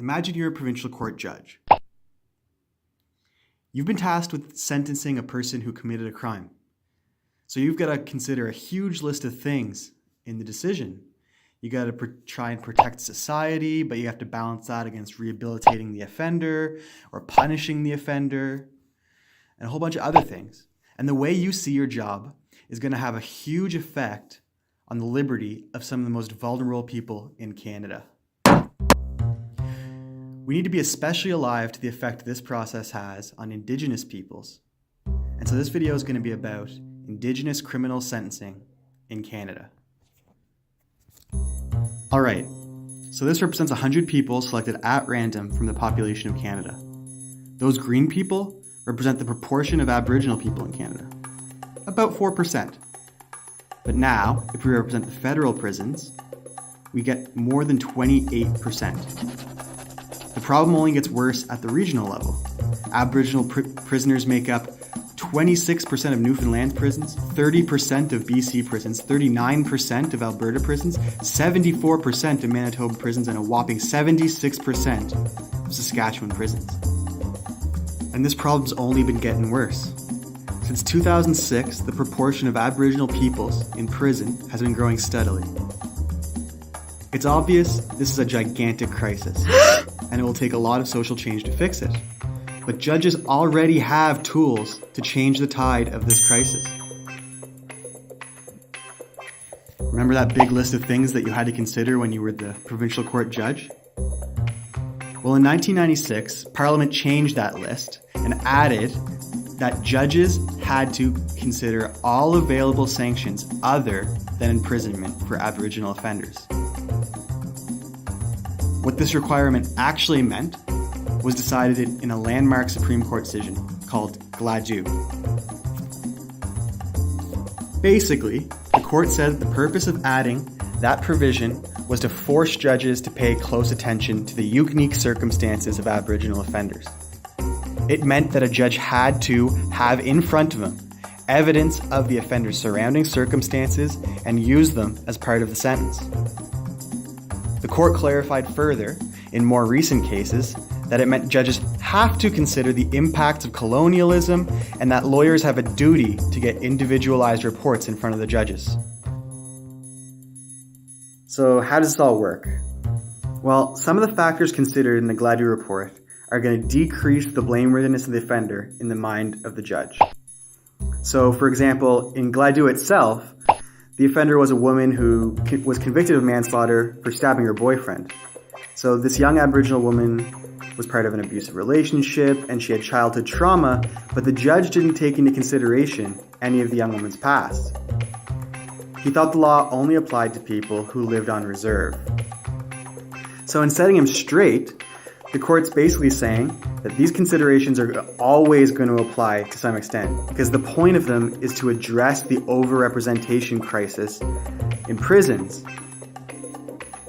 Imagine you're a provincial court judge. You've been tasked with sentencing a person who committed a crime. So you've got to consider a huge list of things in the decision. You got to try and protect society, but you have to balance that against rehabilitating the offender or punishing the offender and a whole bunch of other things. And the way you see your job is going to have a huge effect on the liberty of some of the most vulnerable people in Canada. We need to be especially alive to the effect this process has on Indigenous peoples. And so this video is going to be about Indigenous criminal sentencing in Canada. All right, so this represents 100 people selected at random from the population of Canada. Those green people represent the proportion of Aboriginal people in Canada, about 4%. But now, if we represent the federal prisons, we get more than 28%. The problem only gets worse at the regional level. Aboriginal prisoners make up 26% of Newfoundland prisons, 30% of BC prisons, 39% of Alberta prisons, 74% of Manitoba prisons, and a whopping 76% of Saskatchewan prisons. And this problem's only been getting worse. Since 2006, the proportion of Aboriginal peoples in prison has been growing steadily. It's obvious this is a gigantic crisis, and it will take a lot of social change to fix it. But judges already have tools to change the tide of this crisis. Remember that big list of things that you had to consider when you were the provincial court judge? Well, in 1996, Parliament changed that list and added that judges had to consider all available sanctions other than imprisonment for Aboriginal offenders. What this requirement actually meant was decided in a landmark Supreme Court decision called Gladue. Basically, the court said that the purpose of adding that provision was to force judges to pay close attention to the unique circumstances of Aboriginal offenders. It meant that a judge had to have in front of him evidence of the offender's surrounding circumstances and use them as part of the sentence. The court clarified further, in more recent cases, that it meant judges have to consider the impacts of colonialism and that lawyers have a duty to get individualized reports in front of the judges. So how does this all work? Well, some of the factors considered in the Gladue report are going to decrease the blameworthiness of the offender in the mind of the judge. So, for example, in Gladue itself, the offender was a woman who was convicted of manslaughter for stabbing her boyfriend. So this young Aboriginal woman was part of an abusive relationship and she had childhood trauma, but the judge didn't take into consideration any of the young woman's past. He thought the law only applied to people who lived on reserve. So in setting him straight, the court's basically saying that these considerations are always going to apply to some extent, because the point of them is to address the overrepresentation crisis in prisons.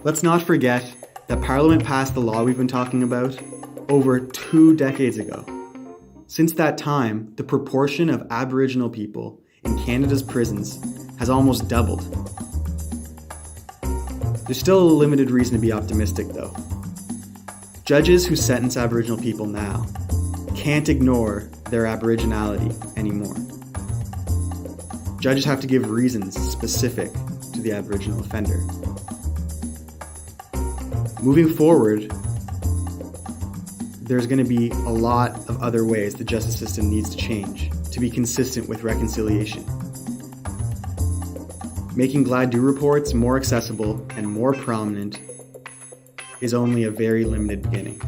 Let's not forget that Parliament passed the law we've been talking about over 2 decades ago. Since that time, the proportion of Aboriginal people in Canada's prisons has almost doubled. There's still a limited reason to be optimistic, though. Judges who sentence Aboriginal people now can't ignore their Aboriginality anymore. Judges have to give reasons specific to the Aboriginal offender. Moving forward, there's going to be a lot of other ways the justice system needs to change to be consistent with reconciliation. Making Gladue reports more accessible and more prominent is only a very limited beginning.